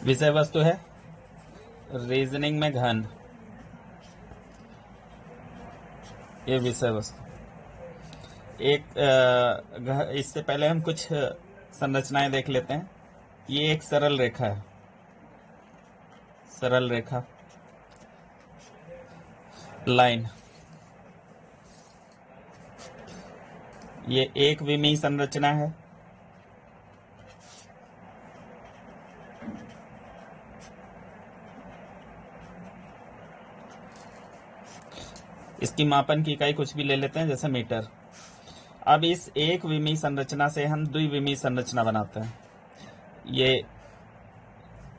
विषय वस्तु है रीजनिंग में घन, ये विषय वस्तु। इससे पहले हम कुछ संरचनाएं देख लेते हैं। ये एक सरल रेखा है, सरल रेखा, लाइन। ये एक विमीय संरचना है। इसकी मापन की इकाई कुछ भी ले लेते हैं, जैसे मीटर। अब इस एक विमीय संरचना से हम द्विविमीय संरचना बनाते हैं। ये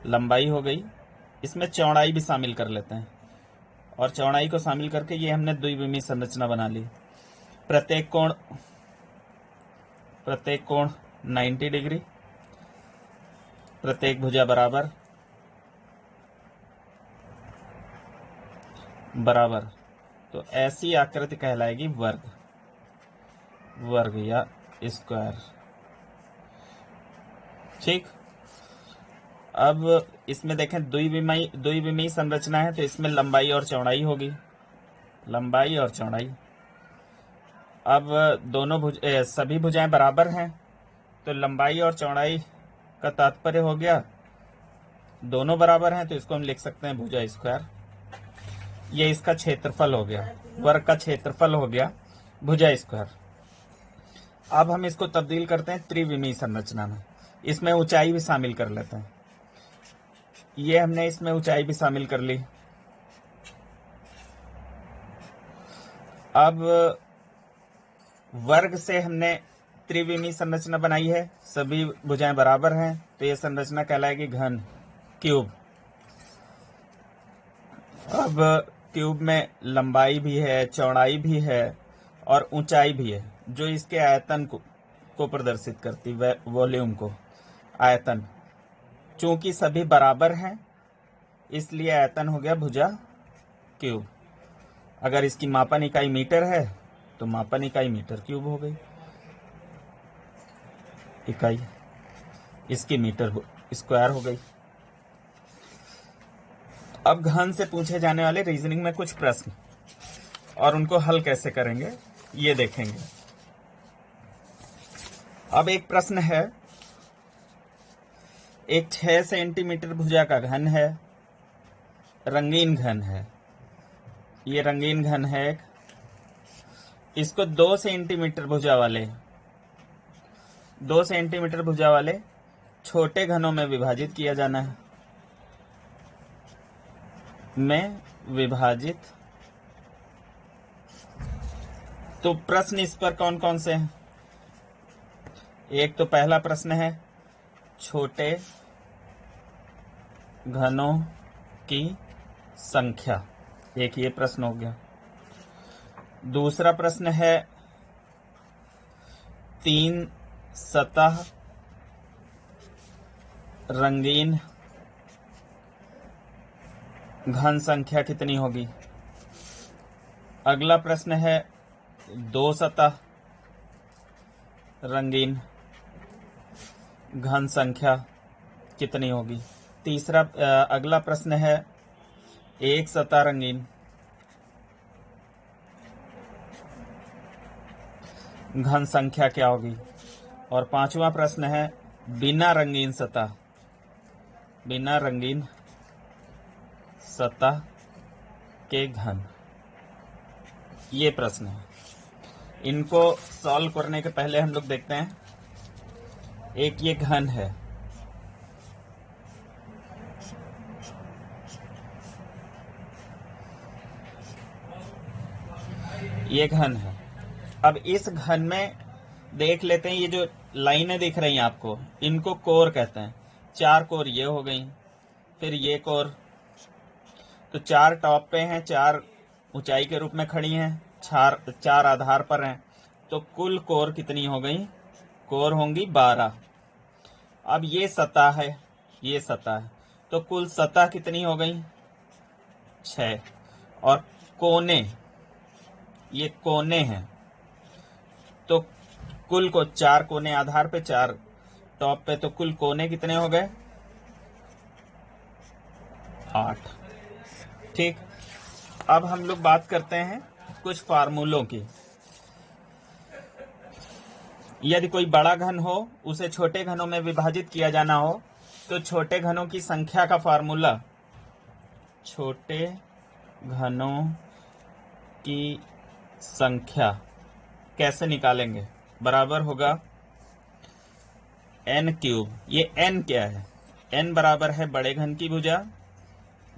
लंबाई हो गई, इसमें चौड़ाई भी शामिल कर लेते हैं, और चौड़ाई को शामिल करके ये हमने द्विविमीय संरचना बना ली। प्रत्येक कोण 90 डिग्री, प्रत्येक भुजा बराबर। तो ऐसी आकृति कहलाएगी वर्ग या स्क्वायर। ठीक। अब इसमें देखें द्विविमीय संरचना है, तो इसमें लंबाई और चौड़ाई होगी, लंबाई और चौड़ाई। अब दोनों सभी भुजाएं बराबर हैं, तो लंबाई और चौड़ाई का तात्पर्य हो गया दोनों बराबर हैं, तो इसको हम लिख सकते हैं भुजा स्क्वायर। ये इसका क्षेत्रफल हो गया, वर्ग का क्षेत्रफल हो गया भुजा स्क्वायर। अब हम इसको तब्दील करते हैं त्रिविमीय संरचना में। इसमें ऊंचाई भी शामिल कर लेते हैं। ये हमने इसमें ऊंचाई भी शामिल कर ली। अब वर्ग से हमने त्रिविमीय संरचना बनाई है, सभी भुजाएं बराबर हैं, तो यह संरचना कहलाएगी घन, क्यूब। अब क्यूब में लंबाई भी है, चौड़ाई भी है और ऊंचाई भी है, जो इसके आयतन को प्रदर्शित करती, वॉल्यूम को, आयतन। चूंकि सभी बराबर हैं, इसलिए आयतन हो गया भुजा क्यूब। अगर इसकी मापन इकाई मीटर है, तो मापन इकाई मीटर क्यूब हो गई, इकाई इसकी मीटर स्क्वायर हो गई। अब घन से पूछे जाने वाले रीजनिंग में कुछ प्रश्न, और उनको हल कैसे करेंगे ये देखेंगे। अब एक प्रश्न है, एक 6 सेंटीमीटर भुजा का घन है, रंगीन घन है। ये रंगीन घन है। इसको 2 सेंटीमीटर भुजा वाले छोटे घनों में विभाजित किया जाना है, तो प्रश्न इस पर कौन कौन से हैं? एक तो पहला प्रश्न है छोटे घनों की संख्या, एक ये प्रश्न हो गया। दूसरा प्रश्न है 3 सतह रंगीन घन संख्या कितनी होगी। अगला प्रश्न है 2 सतह रंगीन घन संख्या कितनी होगी। तीसरा अगला प्रश्न है 1 सतह रंगीन घन संख्या क्या होगी। और पांचवा प्रश्न है बिना रंगीन सतह के घन। ये प्रश्न है। इनको सॉल्व करने के पहले हम लोग देखते हैं, एक ये घन है, ये घन है। अब इस घन में देख लेते हैं, ये जो लाइनें दिख रही हैं आपको, इनको कोर कहते हैं। 4 कोर ये हो गई, फिर ये कोर, तो 4 टॉप पे हैं, 4 ऊंचाई के रूप में खड़ी हैं, 4 आधार पर हैं, तो कुल कोर कितनी हो गई। कोर होंगी 12। अब ये सतह है, तो कुल सतह कितनी हो गई 6। और कोने, ये कोने हैं, तो कुल को 4 कोने आधार पे, 4 टॉप पे, तो कुल कोने कितने हो गए 8। ठीक, अब हम लोग बात करते हैं कुछ फार्मूलों की। यदि कोई बड़ा घन हो, उसे छोटे घनों में विभाजित किया जाना हो, तो छोटे घनों की संख्या का फार्मूला, छोटे घनों की संख्या कैसे निकालेंगे, बराबर होगा n क्यूब। ये n क्या है? n बराबर है बड़े घन की भुजा,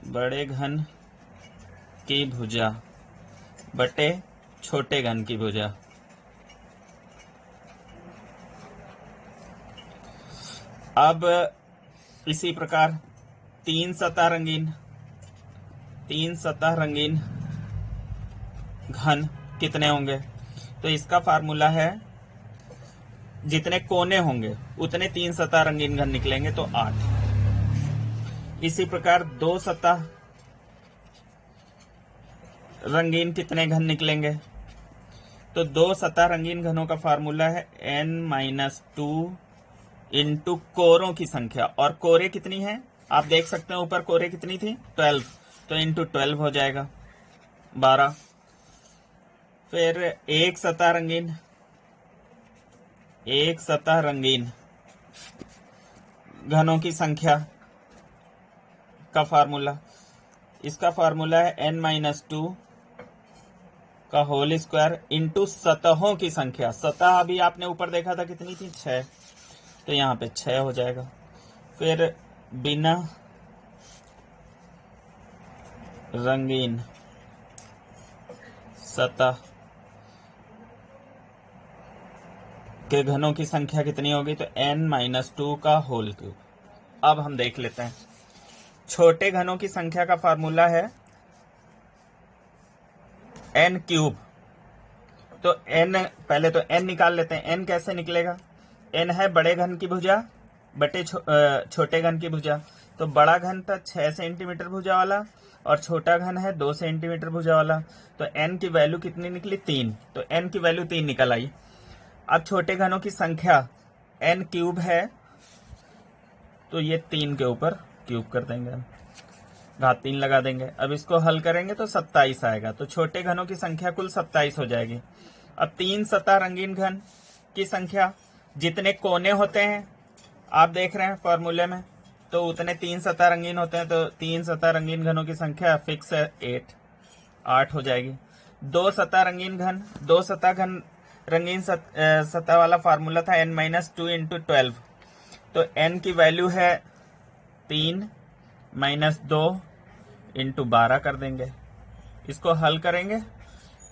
बड़े घन की भुजा बटे छोटे घन की भुजा। अब इसी प्रकार तीन सतह रंगीन घन कितने होंगे? तो इसका फार्मूला है, जितने कोने होंगे उतने तीन सतह रंगीन घन निकलेंगे, तो 8। इसी प्रकार दो सतह रंगीन कितने घन निकलेंगे? तो दो सतह रंगीन घनों का फार्मूला है n-2 इंटू कोरों की संख्या। और कोरे कितनी है आप देख सकते हैं, ऊपर कोरे कितनी थी? 12, तो इंटू 12 हो जाएगा 12। फिर एक सतह रंगीन घनों की संख्या का फार्मूला, इसका फार्मूला है n-2 का होल स्क्वायर इंटू सतहों की संख्या। सतह अभी आपने ऊपर देखा था कितनी थी? 6, तो यहाँ पे 6 हो जाएगा। फिर बिना रंगीन सतह के घनों की संख्या कितनी होगी? तो n-2 का होल क्यूब। अब हम देख लेते हैं, छोटे घनों की संख्या का फार्मूला है n क्यूब। तो n, पहले तो n निकाल लेते हैं। n कैसे निकलेगा? n है बड़े घन की भुजा बटे छोटे घन की भुजा। तो बड़ा घन था 6 सेंटीमीटर भुजा वाला और छोटा घन है 2 सेंटीमीटर भुजा वाला। तो n की वैल्यू कितनी निकली? 3। तो n की वैल्यू 3 निकल आई। अब छोटे घनों की संख्या n क्यूब है, तो ये 3 के ऊपर क्यूब कर देंगे, घात 3 लगा देंगे। अब इसको हल करेंगे तो 27 आएगा। तो छोटे घनों की संख्या कुल 27 हो जाएगी। अब तीन सतह रंगीन घन की संख्या, जितने कोने होते हैं आप देख रहे हैं फॉर्मूले में, तो उतने तीन सतह रंगीन होते हैं। तो तीन सतह रंगीन घनों की संख्या फिक्स है 8 हो जाएगी। दो सतह रंगीन सतह वाला फार्मूला था n-2 इंटू 12। तो n की वैल्यू है 3 - 2 इंटू 12 कर देंगे। इसको हल करेंगे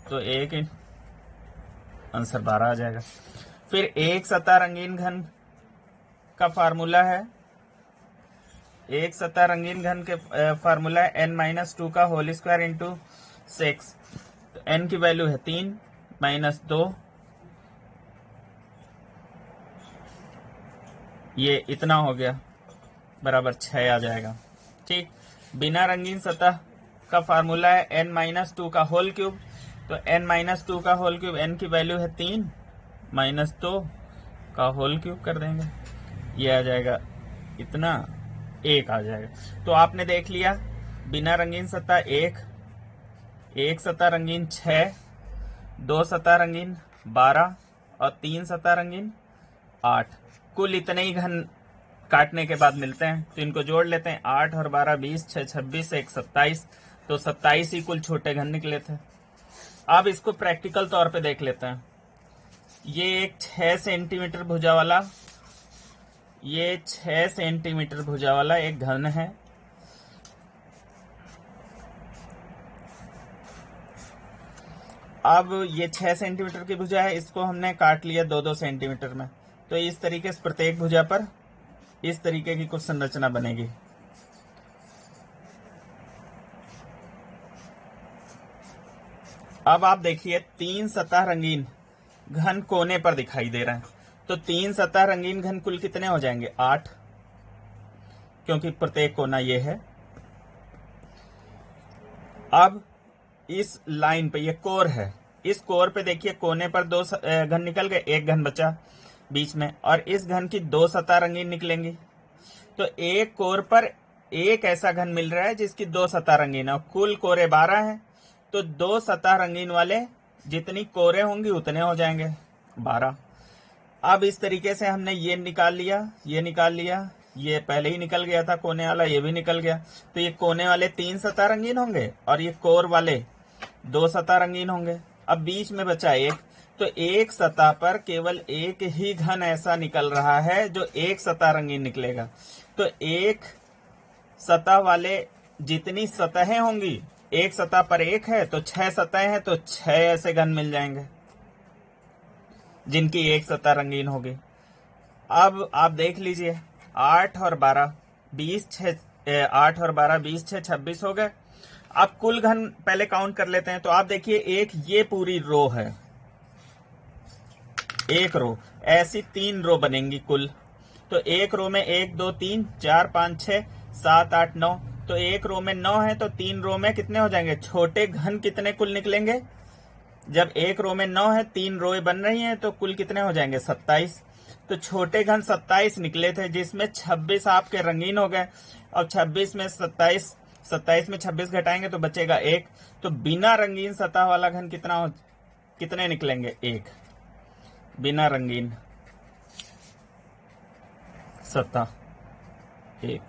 तो आंसर 12 आ जाएगा। फिर एक सतह रंगीन घन का फार्मूला है, एक सतह रंगीन घन के फार्मूला है n-2 का होल स्क्वायर इंटू 6। तो n की वैल्यू है 3 - 2, ये इतना हो गया, बराबर 6 आ जाएगा। ठीक, बिना रंगीन सतह का फार्मूला है n-2 का होल क्यूब। तो n-2 का होल क्यूब, n की वैल्यू है 3 - 2 का होल क्यूब कर देंगे, ये आ जाएगा इतना, 1 आ जाएगा। तो आपने देख लिया, बिना रंगीन सतह 1, एक सतह रंगीन 6, दो सतह रंगीन 12 और तीन सतह रंगीन 8। कुल इतने ही घन काटने के बाद मिलते हैं, तो इनको जोड़ लेते हैं। 8 और 12 20, 6 26, 1 27। तो 27 ही कुल छोटे घन निकले थे। अब इसको प्रैक्टिकल तौर पे देख लेते हैं। ये एक 6 सेंटीमीटर भुजा वाला, ये 6 सेंटीमीटर भुजा वाला एक घन है। अब ये 6 सेंटीमीटर की भुजा है, इसको हमने काट लिया 2-2 सेंटीमीटर में। तो इस तरीके से प्रत्येक भुजा पर इस तरीके की कुछ संरचना बनेगी। अब आप देखिए, तीन सतह रंगीन घन कोने पर दिखाई दे रहे हैं। तो तीन सतह रंगीन घन कुल कितने हो जाएंगे? 8, क्योंकि प्रत्येक कोना ये है। अब इस लाइन पे ये कोर है, इस कोर पे देखिए कोने पर 2 घन निकल गए, एक घन बचा बीच में, और इस घन की 2 सतह रंगीन निकलेंगी। तो एक कोर पर एक ऐसा घन मिल रहा है जिसकी 2 सतह रंगीन है, कुल कोरे 12 हैं, तो 2 सतह रंगीन वाले जितनी कोरे होंगी उतने हो जाएंगे 12। अब इस तरीके से हमने ये निकाल लिया, ये निकाल लिया, ये पहले ही निकल गया था कोने वाला, ये भी निकल गया। तो ये कोने वाले 3 सतह रंगीन होंगे और ये कोर वाले 2 सतह रंगीन होंगे। अब बीच में बचा एक, तो एक सतह पर केवल एक ही घन ऐसा निकल रहा है जो एक सतह रंगीन निकलेगा। तो एक सतह वाले जितनी सतहें होंगी, एक सतह पर एक है तो 6 सतहें हैं, तो 6 ऐसे घन मिल जाएंगे जिनकी एक सतह रंगीन होगी। अब आप देख लीजिए 8 और 12 20 8 और 12 20 6 26 हो गए। अब कुल घन पहले काउंट कर लेते हैं। तो आप देखिए एक ये पूरी रो है, एक रो, ऐसी 3 रो बनेंगी कुल। तो एक रो में 1 2 3 4 5 6 7 8 9, तो एक रो में 9 है, तो 3 रो में कितने हो जाएंगे, छोटे घन कितने कुल निकलेंगे। जब एक रो में 9 है, 3 रोए बन रही हैं, तो कुल कितने हो जाएंगे 27। तो छोटे घन 27 निकले थे, जिसमें 26 आपके रंगीन हो गए। अब 26 में 27, 27 में 26 घटाएंगे तो बचेगा 1। तो बिना रंगीन सतह वाला घन कितने निकलेंगे, 1। बिना रंगीन सतह 1।